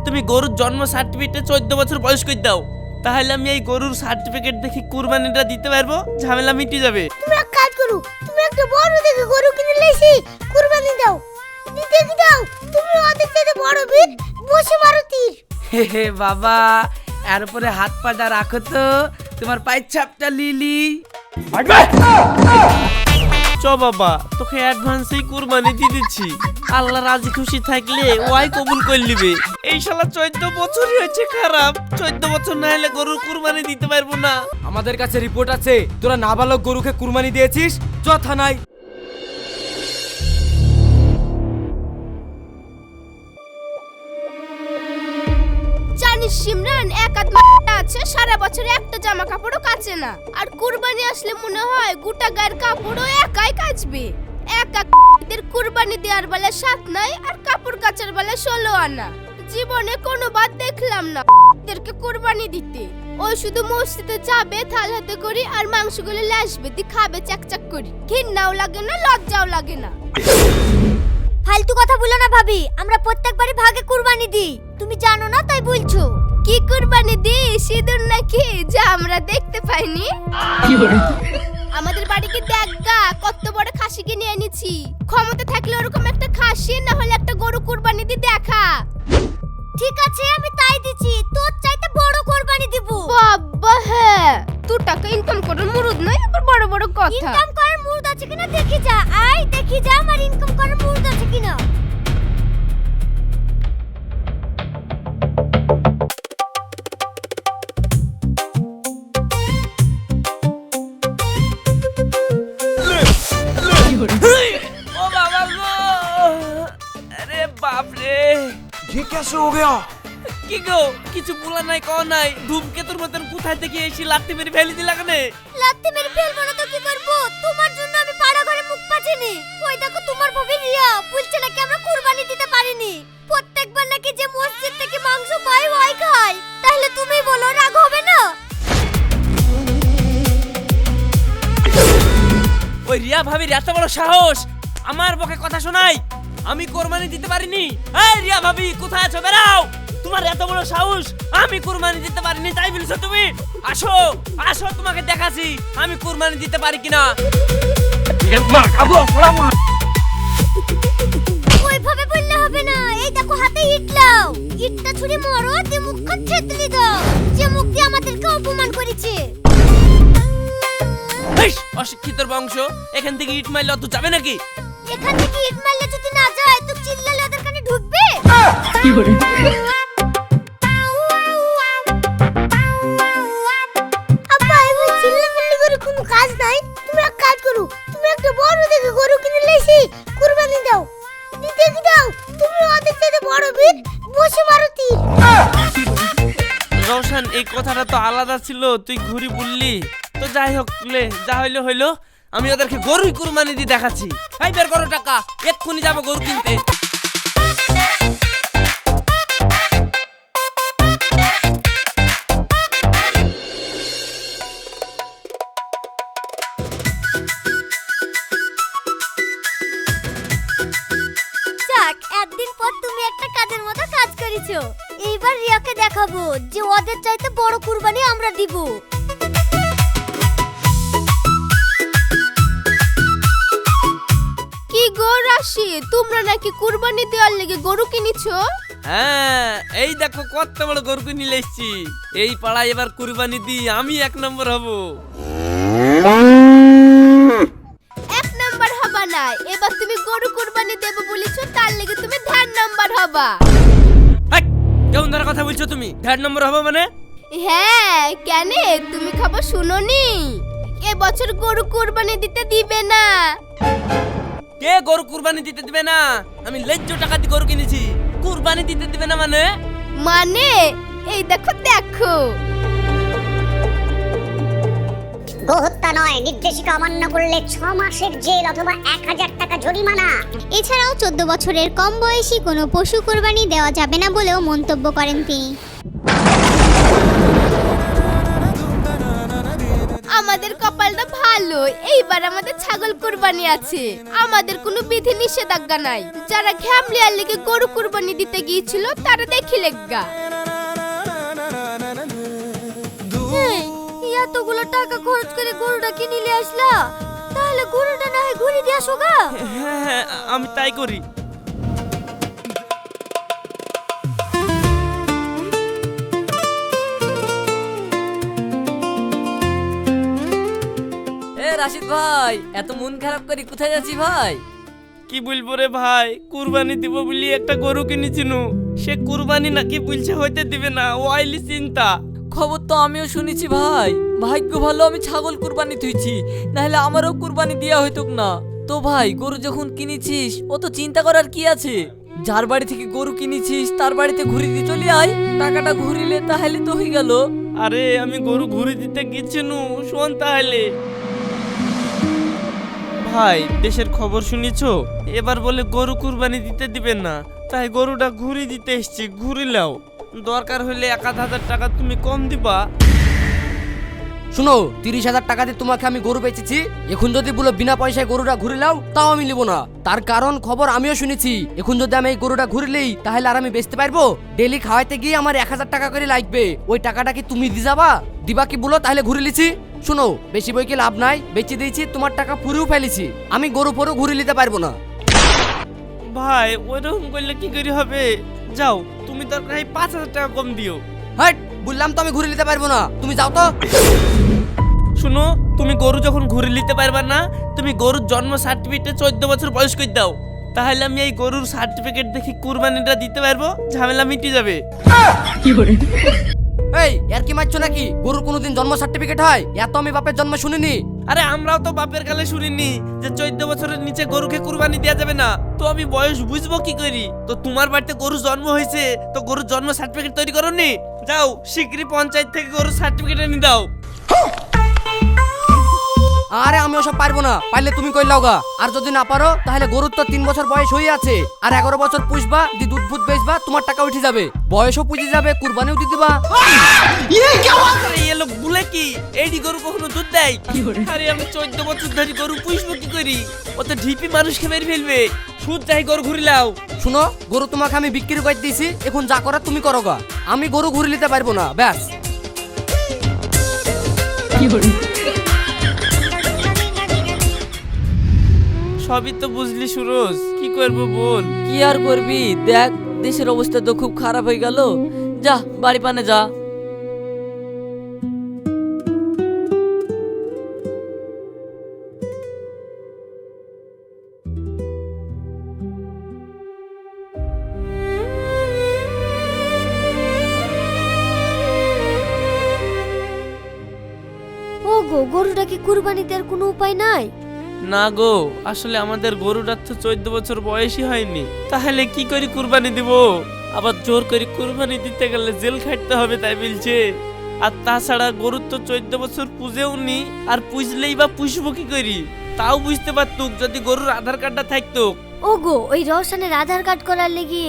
তুমি গরুর জন্ম সার্টিফিকেটে 14 বছর বয়স করে দাও, তাহলে আমি এই গরুর সার্টিফিকেট দেখে কুরবানিটা দিতে পারবো, ঝামেলা মিটে যাবে। তুমি এক কাজ করো, তুমি একটা বড় দেখে গরু কিনে লেছি কুরবানি দাও। দিতে কি দাও, তুমি ওদের থেকে বড় বীর, বসে মারো তীর। হে হে বাবা, এর উপরে হাত পাটা রাখো তো, তোমার পায়ের ছাপটা লিলি। চ বাবা, তোকে অ্যাডভান্সেই কুরবানি দিয়ে দিচ্ছি, আল্লাহ রাজি খুশি থাকলে ওয়াই কবুল করে নিবে। এই শালা 14 বছরই হয়েছে খারাপ, 14 বছর না হলে গরুর কুরবানি দিতে পারবো না। আমাদের কাছে রিপোর্ট আছে তোরা নাবালক গরুকে কুরবানি দিয়েছিস, চ থানায়। জানিস সিমরান, এক আধ আছে সারা বছর একটা জামা কাপড়ও কাচে না, আর কুরবানি আসলে মনে হয় গোটা গায়ের কাপড়ও একাই কাচবে। এদের কুরবানি দেওয়ার বেলা 7 নাই, আর কাপড় কাচার বেলা 16 আনা। জীবনে কোনোবার দেখলাম না এদেরকে কুরবানি দিতে। ওই শুধু মসজিদে যাবে থাল হাতে করি, আর মাংসগুলো লাসবে দি খাবে চাকচাক করি। ঘৃণাও লাগে না, লজ্জাও লাগে না। ফালতু কথা বলো না ভাবি, আমরা প্রত্যেকবারই ভাগে কুরবানি দিই, তুমি জানো না তাই বলছো। কি কুরবানি দি, সিঁদুর নাকি যা আমরা দেখতে পাইনি? আমাদের বাড়িকে দেখা কত বড় খাসি কিনে এনেছি, ক্ষমতা থাকলে ওরকম একটা খাসি না হলে একটা গরু কুরবানি দি দেখা। ঠিক আছে আমি তাই দিচ্ছি, তোর চাইতে বড় কুরবানি দিব। বাবা হ্যাঁ, তোর টাকা ইনকাম করার মুরুদ নাই, আবার বড় বড় কথা। ইনকাম করার মুরদ আছে কিনা দেখি যা, আয় দেখি যা আমার ইনকাম করার মুরদ আছে কিনা। ও বাবা গো, আরে বাপ রে, ये कैसे हो गया? কি গো কিছু বলা নাই কও নাই, ধূমকেতুর মতন কোথায় থেকে এসে লাত্তি মেরে ফেলে দিলা কেন? লাত্তি মেরে ফেলবো না তো কি করব, তোমার জন্য আমি পাড়া ঘরে মুখ পাচ্ছিনি। ওই দেখো তোমার ভাবি রিয়া বলছে নাকি আমরা কুরবানি দিতে পারিনি, প্রত্যেকবার নাকি যে মসজিদ থেকে মাংস পাই ওই খাই। তাহলে তুমি বলো রাগ হবে না? ওই রিয়া ভাবির এত বড় সাহস আমার বকে কথা শোনাই, আমি কুরবানি দিতে পারিনি। এই রিয়া ভাবি কোথায় আছো, বেরাও, তোমার এত বড় সাহস, আমি কুরবানি দিতে পারিনি তাই বলছো তুমি? আসো আসো, তোমাকে দেখাচ্ছি আমি কুরবানি দিতে পারি কিনা। ওইভাবে বললে হবে না, এই দেখো হাতে ইট লাও, ইটটা ছুঁড়ে মারো, তে মুখখান ছেতলি দাও, যে মুখ দিয়ে আমাদেরকে অপমান করেছে। হেস, অশিক্ষিতর বংশ, এখান থেকে ইট মারলে অত যাবে নাকি? এখান থেকে ইট মারলে যদি না যায় তো চিল্লালে ওদের কানে ঢুকবে। আব্বা এবার চিল্লামিল্লি করে কোনো কাজ নাই, তুমি এক কাজ করো, তুমি একটা বড় দেখে গরু কিনে লেছি কুরবানি দাও। দিতে কি দাও, তুমি ওদের থেকে বড় বীর, বসে মারো তীর। রওশন, এই কথাটা তো আলাদা ছিল, তুই ঘুরি বললি তো। যাই হোক, যা হইলো হইলো, আমি ওদেরকে গরুই কুরবানি দিয়ে দেখাচ্ছি। এই বের করো টাকা, এক্ষুনি যাবো গরু কিনতে। যাক, একদিন পর তুমি একটা কাজের মতো কাজ করেছো। এইবার রিয়াকে দেখাবো যে ওদের চাইতে বড় কুরবানি আমরা দিব। কি গো রাশি, তোমরা নাকি কুরবানি দেওয়ার লেগে গরু কিনেছো? হ্যাঁ, এই দেখো কত বড় গরু কিনে এসেছি। এই পাড়ায় এবার কুরবানি দিই আমি 1 নম্বর হব। 1 নাম্বার হবা না, এবার তুমি গরু কুরবানি দেবে বলেছো, তার লেগে তুমি 3 নাম্বার হবা। হেই, কেমন ধরে কথা বলছো তুমি? 3 নম্বর হব মানে? হ্যাঁ, কেন তুমি খবর শুনোনি? এবছর গরু কুরবানি দিতে দিবে না। কে গরু কুরবানি দিতে দিবে না? আমি লেজ্জ টাকা দিয়ে গরু কিনেছি, কুরবানি দিতে দিবে না মানে? মানে এই দেখো দেখো, গোহত্যা নয়, নির্দেশিকা অমান্য করলে 6 মাসের জেল অথবা 1000 টাকা জরিমানা। এছাড়াও 14 বছরের কম বয়সী কোনো পশু কোরবানি দেওয়া যাবে না বলেও মন্তব্য করেন তিনি। আমাদের কপালটা ভালো, এইবার আমাদের ছাগল কুরবানি আছে। আমাদের কোনো বিধি নিষেধাজ্ঞা নাই। যারা ঘ্যামলিয়ার লেগে গরু কুরবানি দিতে গিয়েছিল তারা দেখি লেগা। এই এতগুলো টাকা খরচ করে গরুটা কিনে নিয়ে আসলা, তাহলে গরুটা না হয় ঘুরে দিয়ে আসো গা। হ্যাঁ, আমি তাই করি। এ রাশিদ ভাই, এত মন খারাপ করি কোথায় যাচ্ছি ভাই? কি বলবো রে ভাই, কুরবানি দিব বলি একটা গরু কিনেছিনু, সে কুরবানি নাকি বলছে হইতে দিবে না, ওয়াইলি চিন্তা। খবর তো আমিও শুনেছি ভাই। ভাগ্য ভালো আমি ছাগল কুরবানি থুইছি, নাহলে আমারও কুরবানি দেওয়া হইতো না। তো ভাই, গরু যখন কিনেছিস অত চিন্তা করার কি আছে? যার বাড়ি থেকে গরু কিনেছিস তার বাড়িতে ঘুরে দিয়ে চলে আয়, টাকাটা ঘুরিলে তাহলে তো হয়ে গেল। আরে আমি গরু ঘুরে দিতে গেছিনু, শোন তাহলে। ভাই, দেশের খবর শুনিছো? এবার বলে গরু কুরবানি দিতে দিবেন না, তাই গরুটা ঘুরে দিতে এসছি, ঘুরে লাও। দরকার হলে 1,000 টাকা তুমি কম দিবা। শুনো, 30,000 টাকা দিয়ে তোমাকে আমি গরু বেচেছি, এখন যদি বলো বিনা পয়সায় গরুটা ঘুরে লাও, তাও আমি নিব না। তার কারণ খবর আমিও শুনেছি, এখন যদি আমি এই গরুটা ঘুরলেই তাহলে আর আমি বেচতে পারবো? ডেলি খাওয়াইতে গিয়ে আমার 1,000 টাকা করে লাগবে, ওই টাকাটা কি তুমি দিয়ে যাবা? দিবা কি বলো, তাহলে ঘুরে লিছি। শুনো, বেশি বই কি লাভ নাই, বেচে দিয়েছি, তোমার টাকা পুরো ফেলেছি, আমি গরু পরও ঘুরে নিতে পারবো না। ভাই, ওইরকম করলে কি করে হবে? যাও, তুমি দরকার হয় 5,000 টাকা কম দিও। হাট, বললাম তো আমি ঘুরে নিতে পারবো না, তুমি যাও তো। শুনো, তুমি গরু যখন ঘুরে নিতে পারবা না, তুমি গরুর জন্ম সার্টিফিকেটে 14 বছর বয়স করে দাও, তাহলে আমি এই গরুর সার্টিফিকেট দেখি কুরবানিটা দিতে পারবো, ঝামেলা মিটে যাবে। এই আর কি মারছো নাকি? গরুর কোনোদিন জন্ম সার্টিফিকেট হয়? এত আমি বাপের জন্ম শুনিনি। আরে আমরাও তো বাপের কালে শুনিনি যে 14 বছরের নিচে গরুকে কুরবানি দেওয়া যাবে না। তো আমি বয়স বুঝবো কি করি? তো তোমার বাড়িতে গরু জন্ম হয়েছে, তো গরুর জন্ম সার্টিফিকেট তৈরি করোনি? যাও, শিগগিরই পঞ্চায়েত থেকে গরুর সার্টিফিকেট এনে দাও। আরে আমি ওসব পারবো না, পারলে তুমি কই লাওগা। আর যদি না পারো তাহলে গরুর তো 3 বছর বয়স হয়ে আছে, আর 11 বছর পুষবা, দি দুধ ফুট বেচবা, তোমার টাকা উঠে যাবে, বয়সও পুষে যাবে, কুরবানিও দিয়ে দিবা। আরে এই লোক বলে কি এইডি গরু কখনো দুধ দেয়? আরে আমি 14 বছর ধরে গরু পুষবো কি করি? ও তো ঢিপি মানুষকে মেরে ফেলবে। সুদ যাই গরু ঘুরি লাও। শুনো, গরু তোমাকে আমি বিক্রি করে দিয়েছি, এখন যা করার তুমি করো গা, আমি গরু ঘুরে নিতে পারবো না, ব্যাস। সবই তো বুঝলি সুরজ, কি করবো বল? কি আর করবি, দেখ দেশের অবস্থা তো খুব খারাপ হয়ে গেল। যা বাড়ি পানে যা। ওগো, গরুটা কি কুরবানি দেওয়ার কোনো উপায় নাই? না গো, আসলে আমাদের গরুটার তো 14 বছর বয়সই হয়নি, তাহলে কি করে কুরবানি দিব? আবার জোর করে কুরবানি দিতে গেলে জেল খাটতে হবে তাই বলছে। আর তাছাড়া গরুর তো 14 বছর পুজেও নি, আর পুষলেই বা পুষবো কি করি? তাও বুঝতে পারতুক যদি গরুর আধার কার্ডটা থাকতো। ওগো, ওই রওশনের আধার কার্ড করার লেগে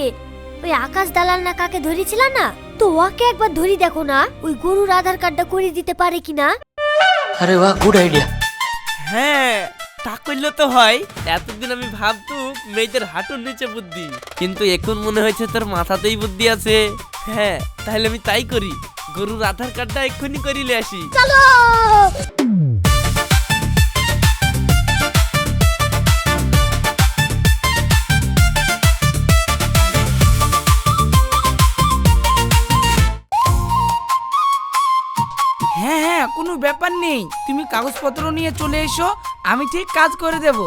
ওই আকাশ দালাল না কাকে ধরেছিল না, তো ওকে একবার ধরি দেখো না, ওই গরুর আধার কার্ডটা করে দিতে পারে কিনা। আরে বাহ, গুড আইডিয়া। হ্যাঁ, তা করলে তো হয়। এতদিন আমি ভাবতু মেয়েদের হাঁটুর নিচে বুদ্ধি, কিন্তু এখন মনে হয়েছে তোর মাথাতেই বুদ্ধি আছে। হ্যাঁ, তাহলে আমি তাই করি, গরুর আধার কার্ডটা এক্ষুনি করিলে আসি। চলো। হ্যাঁ হ্যাঁ, কোনো ব্যাপার নেই, তুমি কাগজপত্র নিয়ে চলে এসো, আমি ঠিক কাজ করে দেব।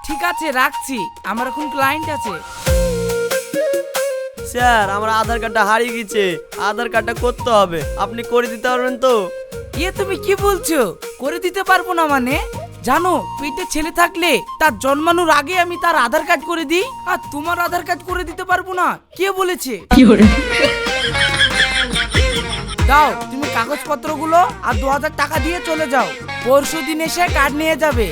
ঠিক আছে, রাখছি, আমার এখন ক্লায়েন্ট আছে। স্যার, আমার আধার কার্ডটা হারিয়ে গেছে, আধার কার্ডটা করতে হবে, আপনি করে দিতে পারবেন তো? তুমি কি বলছো? করে দিতে পারবো না মানে? জানো, পেটে ছেলে থাকলে তার জন্মানোর আগে আমি তার আধার কার্ড করে দিই, আর তোমার আধার কার্ড করে দিতে পারবো না? কে বলেছে? দাও তুমি কাগজপত্রগুলো, আর 2,000 টাকা দিয়ে চলে যাও, পরশুদিন এসে কার্ড নিয়ে যাবে।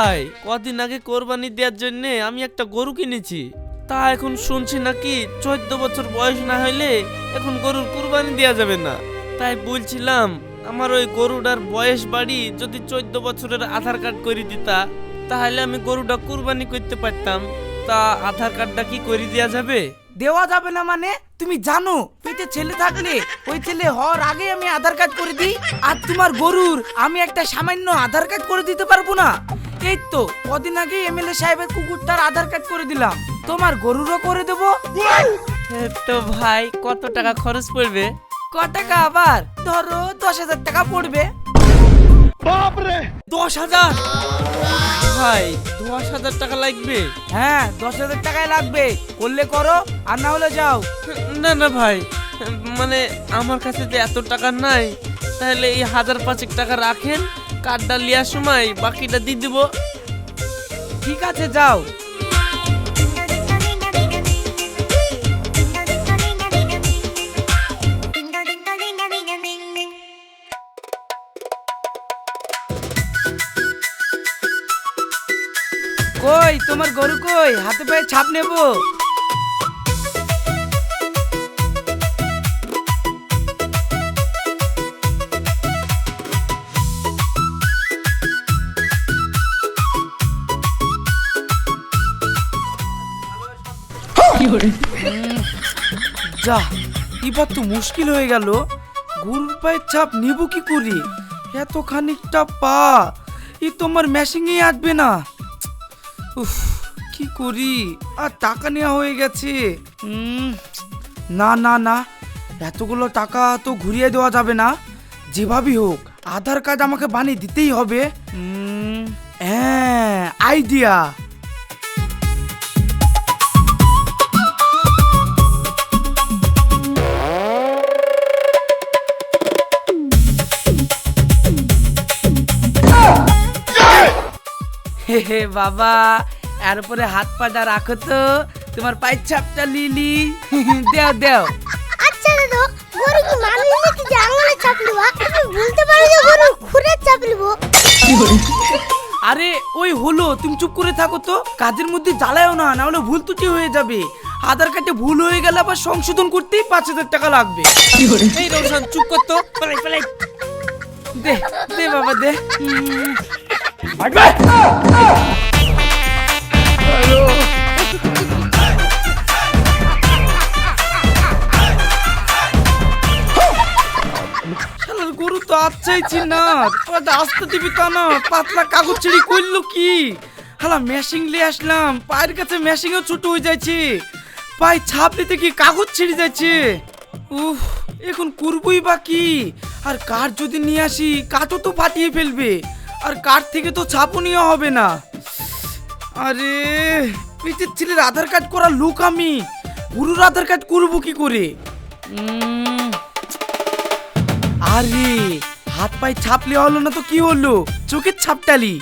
ভাই, কদিন আগে কোরবানি দেওয়ার জন্য আমি একটা গরু কিনেছি। তা এখন শুনছি নাকি 14 বছর বয়স না হইলে এখন গরুর কুরবানি দেওয়া যাবে না। তাই বলছিলাম আমার ওই গরুটার বয়স বাড়ি যদি 14 বছরের আধার কার্ড করে দিতা তাহলে আমি গরুটা কুরবানি করতে পারতাম। তা আধার কার্ডটা কি করে দেওয়া যাবে? দেওয়া যাবে না মানে? তুমি জানো পেটে ছেলে থাকলে ওই ছেলে হওয়ার আগে আমি আধার কার্ড করে দিই, আর তোমার গরুর আমি একটা সামান্য আধার কার্ড করে দিতে পারবো না? এই তো কদিন আগে এমএলএ সাহেবের কুকুরটার আধার কার্ড করে দিলাম, তোমার গরুরও করে দেবো। তো ভাই কত টাকা খরচ পড়বে? ক টাকা আবার? ধরো 10,000 টাকা পড়বে। 10,000? ভাই 10,000 টাকা লাগবে? হ্যাঁ 10,000 টাকাই লাগবে, করলে করো আর না হলে যাও। না না ভাই, মানে আমার কাছে যে এত টাকা নাই, তাহলে এই 1,000-5 টাকা রাখেন, কার্ডটা লিয়ার সময় বাকিটা দিয়ে দেবো। ঠিক আছে যাও। কই তোমার গরু কই? হাতে পায়ে ছাপ নেবো। যা, এবার তো মুশকিল হয়ে গেল, গরুর পায়ের ছাপ নিব কি করি? এত খানিকটা পা এ তোমার মেশিংয়ে আসবে না। উফ, কি করি? আর টাকা নেওয়া হয়ে গেছে। না না না, এতগুলো টাকা তো ঘুরিয়ে দেওয়া যাবে না, যেভাবেই হোক আধার কার্ড আমাকে বানিয়ে দিতেই হবে। হ্যাঁ, আইডিয়া। হে হে বাবা, এর উপরে হাত পাটা রাখো তো, তোমার পায়ের ছাপটা লিলি। দেও দেও। আচ্ছা দাদু, গরু কি মানুষ নাকি যে আঙুলের ছাপ লিবা? আমি বলতে পারি যে গরু খুরের ছাপ লিবো। আরে ওই হলো, তুমি চুপ করে থাকো তো, কাজের মধ্যে জ্বালায়ও না, না হলে ভুল ত্রুটি হয়ে যাবে। আধার কার্ডে ভুল হয়ে গেলে আবার সংশোধন করতেই 5,000 টাকা লাগবে। এই রোশন চুপ কর তো, পালাই পালাই। দে দে বাবা দে। গরু তো আচ্ছাইছি না, আসতে দিবি তা না, পাতলা কাগজ ছিঁড়ি করলো কি? হালা মেশিং লিয়ে আসলাম, পায়ের কাছে মেশিংও ছোট হয়ে যাচ্ছে, পায়ে ছাপ দিতে কি কাগজ ছিঁড়ে যাচ্ছে। উফ, এখন করবই বা কি? আর কাঠ যদি নিয়ে আসি, কাঠও তো ফাটিয়ে ফেলবে, আর কাঠ থেকে তো ছাপও নেওয়া হবে না। আরে পিঠের ছেলের আধার কার্ড করার লোক আমি, গরুর আধার কার্ড করবো কি করে? আরে হাত পায়ে ছাপ নেওয়া হলো না তো কি হলো, চোখের ছাপটালি।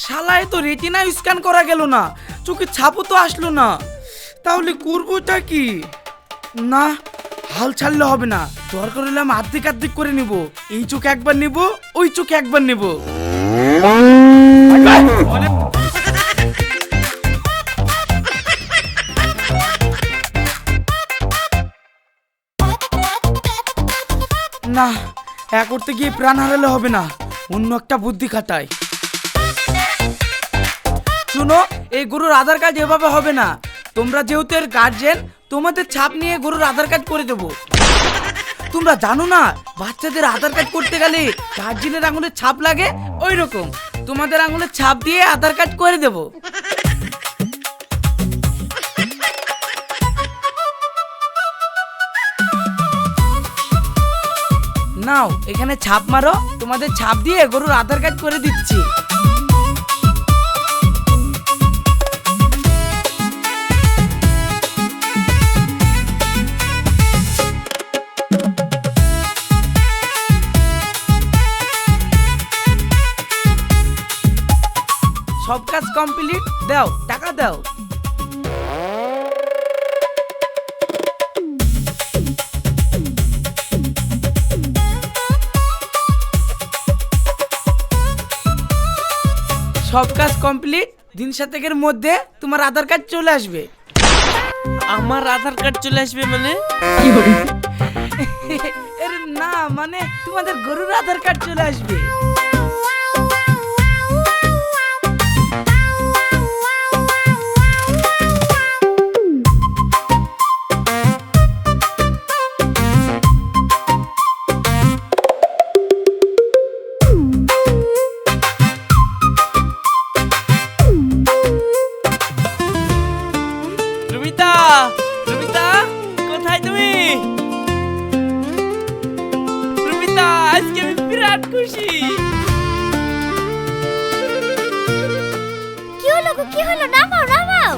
শালায় তো রেটিনা স্ক্যান করা গেল না, চোখে ছাপও তো আসলো না, তাহলে করবোটা কি? না, হাল ছাড়লে হবে না, দরকার হলে আমি আর্ধেক আর্ধেক করে নিব, এই চোখে একবার নিব, ওই চোখে একবার নিব। না, এক করতে গিয়ে প্রাণ হারালে হবে না, অন্য একটা বুদ্ধি খাটাই। শুনো, এই গরুর আধার কার্ড এভাবে হবে না, তোমরা যেহেতু এর গার্জেন, তোমাদের ছাপ নিয়ে গরুর আধার কার্ড করে দেবো। তোমরা জানো না, বাচ্চাদের আধার কার্ড করতে গেলে গার্জেনের আঙুলের ছাপ লাগে, ওই রকম তোমাদের আঙুলের ছাপ দিয়ে আধার কার্ড করে দেবো। নাও এখানে ছাপ মারো, তোমাদের ছাপ দিয়ে গরুর আধার কার্ড করে দিচ্ছি। সব কাজ কমপ্লিট, দাও টাকা দাও। সব কাজ কমপ্লিট, দিন সাতেকের মধ্যে তোমার আধার কার্ড চলে আসবে। আমার আধার কার্ড চলে আসবে মানে? এর না মানে তোমাদের গরুর আধার কার্ড চলে আসবে। রুমিতা, রুমিতা, কোথায় তুমি? রুমিতা, আজকে আমি বিরাট খুশি। কি হলো গো, কি হলো? নামাও নামাও।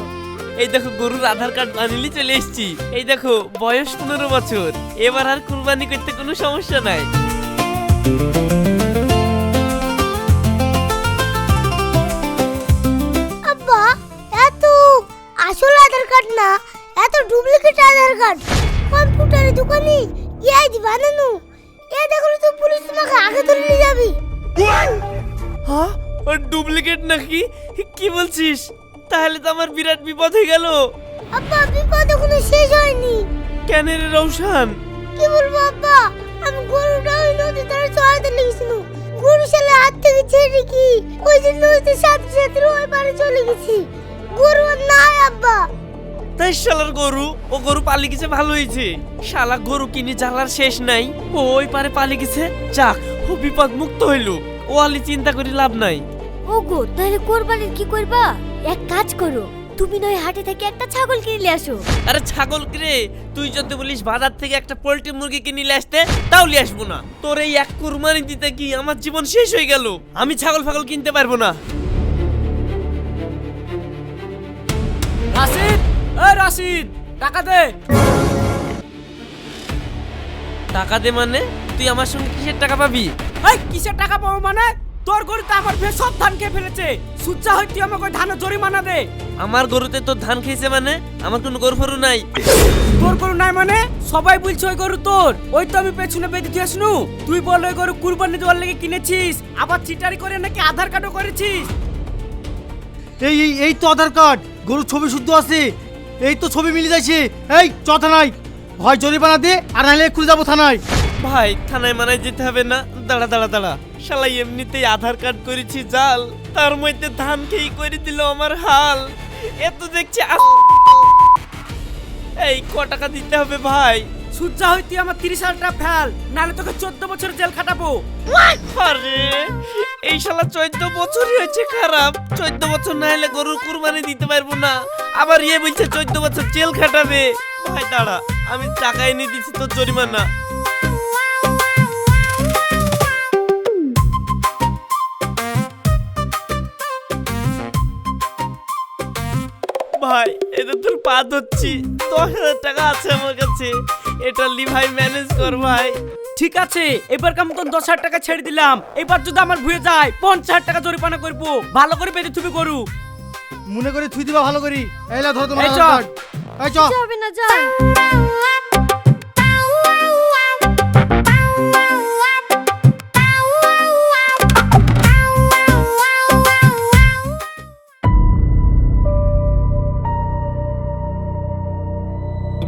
এই দেখো গরুর আধার কার্ড বানিয়ে চলে এসেছি। এই দেখো বয়স 15 বছর, এবার আর কুরবানি করতে কোনো সমস্যা নাই। আব্বা, এত আসল আধার কার্ড না, এত ডুপ্লিকেট আধার কার্ড কম্পিউটারের দোকানে ইয়াই দি বানানো। এ দেখো তো পুলিশ তোমাকে আগে ধরে নিয়ে যাবে। হ্যাঁ, ওর ডুপ্লিকেট নাকি? কি বলছিস? তাহলে তো আমার বিরাট বিপদ হয়ে গেল। আব্বা, বিপদ এখনো শেষ হয়নি। কেন রে রৌশন? কি বলবো আব্বা, আমি গরুটা ওই নদীর ধারে চড়াতে লেগেছিল। গরু শালা হাত থেকে ছেড়ে কি ওই যে নদীতে সাথে সাথে ওই পারে চলে গেছি। গরু আর নাই আব্বা। তাই শালার গরু, ও গরু পালিয়ে গেছে ভালো হয়েছে। শালা গরু কিনে জ্বালার শেষ নাই, ও ওই পারে পালিয়ে গেছে। যাক, ও বিপদ মুক্ত হইলো। ও আলি চিন্তা করে লাভ নাই। ওগো, তাহলে কোরবানির কি করবা? এক কাজ করো, তুমি নয় হাটে থেকে একটা ছাগল কিনে আসো। আরে ছাগল কিরে, তুই যদি বলিস বাজার থেকে একটা পোল্ট্রি মুরগি কিনে নিয়ে আসতে, তাও নিয়ে আসবো না। তোর এই এক কুরবানি দিতে কি আমার জীবন শেষ হয়ে গেল। আমি ছাগল ফাগল কিনতে পারবো না। রাশিদ, এ রাশিদ, টাকা দে। টাকা দে মানে? তুই আমার সঙ্গে কিসের টাকা পাবি? এই কিসের টাকা পাবো মানে? তোর গরুতে আমার ভে সব ধান খেয়ে ফেলেছে। সুচ্চা হয় তুই আমাকে ধানের জরিমানা দে। আমার গরুতে তোর ধান খেয়েছে মানে? আমার কোনো গরু ফরু নাই। তোর গরু নাই মানে? সবাই বলছে ওই গরু তোর। ওই তো আমি পেছনে বেঁধে দিয়ে আসনু। তুই বল ওই গরু কুরবানি দেওয়ার লেগে কিনেছিস, আবার চিটারি করে নাকি আধার কার্ডও করেছিস। এই এই এই তো আধার কার্ড, গরুর ছবি শুদ্ধ আছে। এই তো ছবি মিলে যাচ্ছে। এই চ থানায়, হয় জরিমানা দে আর নাহলে এক্ষুনি যাবো থানায়। ভাই, থানায় মানায় যেতে হবে না। দাঁড়া দাঁড়া দাঁড়া, শালাই এমনিতেই আধার কার্ড করেছি জাল, তার মধ্যে ধান খেয়ে করে দিল আমার হাল। এত দেখছি এই ক টাকা দিতে হবে ভাই? সুচ্চা হয় তুই আমার 30,000 টাকা ফেল, নাহলে তোকে 14 বছর জেল খাটাবো। আরে এই শালা 14 বছরই হয়েছে খারাপ। 14 বছর না হলে গরুর কুরবানি দিতে পারবো না। আবার ইয়ে বলছে 14 বছর জেল খাটাবে। ভাই দাঁড়া, আমি টাকা এনে দিচ্ছি তোর জরিমানা। ভাই, এটা তোর পা ধরছি। 10,000 টাকা আছে আমার কাছে, এটা লি ভাই ম্যানেজ কর ভাই। ঠিক আছে, এবার কেমন 10,000 টাকা ছেড়ে দিলাম। এবার যদি আমার ভুয়ে যায় 50,000 টাকা জরিমানা করবো। ভালো করে বেঁধে তুমি গরু মনে করে থুই দিবা ভালো করি। এই লা ধরো তোমার এই আধার চ। কার্ড। এই চ। যাবে না, যান।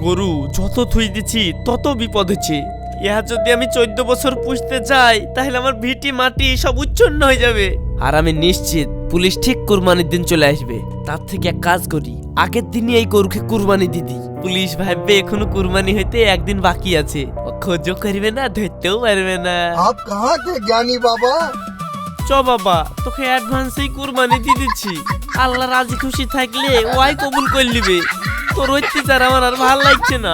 গরু যত থুই দিছি তত বিপদ হচ্ছে। ইহা যদি আমি 14 বছর পুষতে যাই, তাহলে আমার ভিটি মাটি সব উচ্ছন্ন হয়ে যাবে। আর আমি নিশ্চিত পুলিশ ঠিক কুরবানির দিন চলে আসবে। তার থেকে এক কাজ করি, আগের দিনই এই গরুকে কুরবানি দিদি। পুলিশ ভাববে এখনো কুরবানি হইতে একদিন বাকি আছে, ও খোঁজও করবে না, ধরতেও পারবে না। आप कहाँ थे ज्ञानी बाबा? চ বাবা, তোকে অ্যাডভান্সেই কুরবানি দিয়ে দিচ্ছি। আল্লাহ রাজি খুশি থাকলে ওয়াই কবুল করে নিবে। তোর অত্যাচার আমার আর ভালো লাগছে না।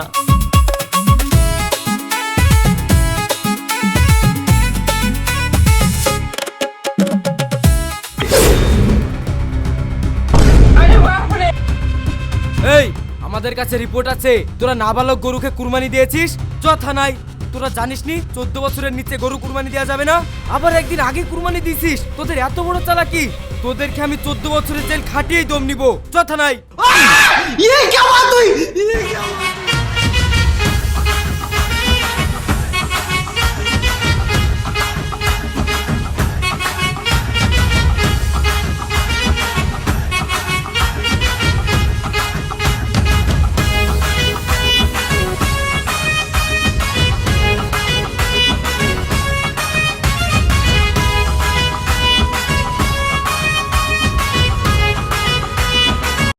এই, আমাদের কাছে রিপোর্ট আছে তোরা নাবালক গরুকে কুরবানি দিয়েছিস। চ থানায়। তোরা জানিস নি 14 বছরের নিচে গরু কুরবানি দেওয়া যাবে না, আবার একদিন আগে কুরবানি দিছিস। তোদের এত বড় চালাকি, তোদেরকে আমি 14 বছরের জেল খাটিয়েই দম নিব। কথা নাই।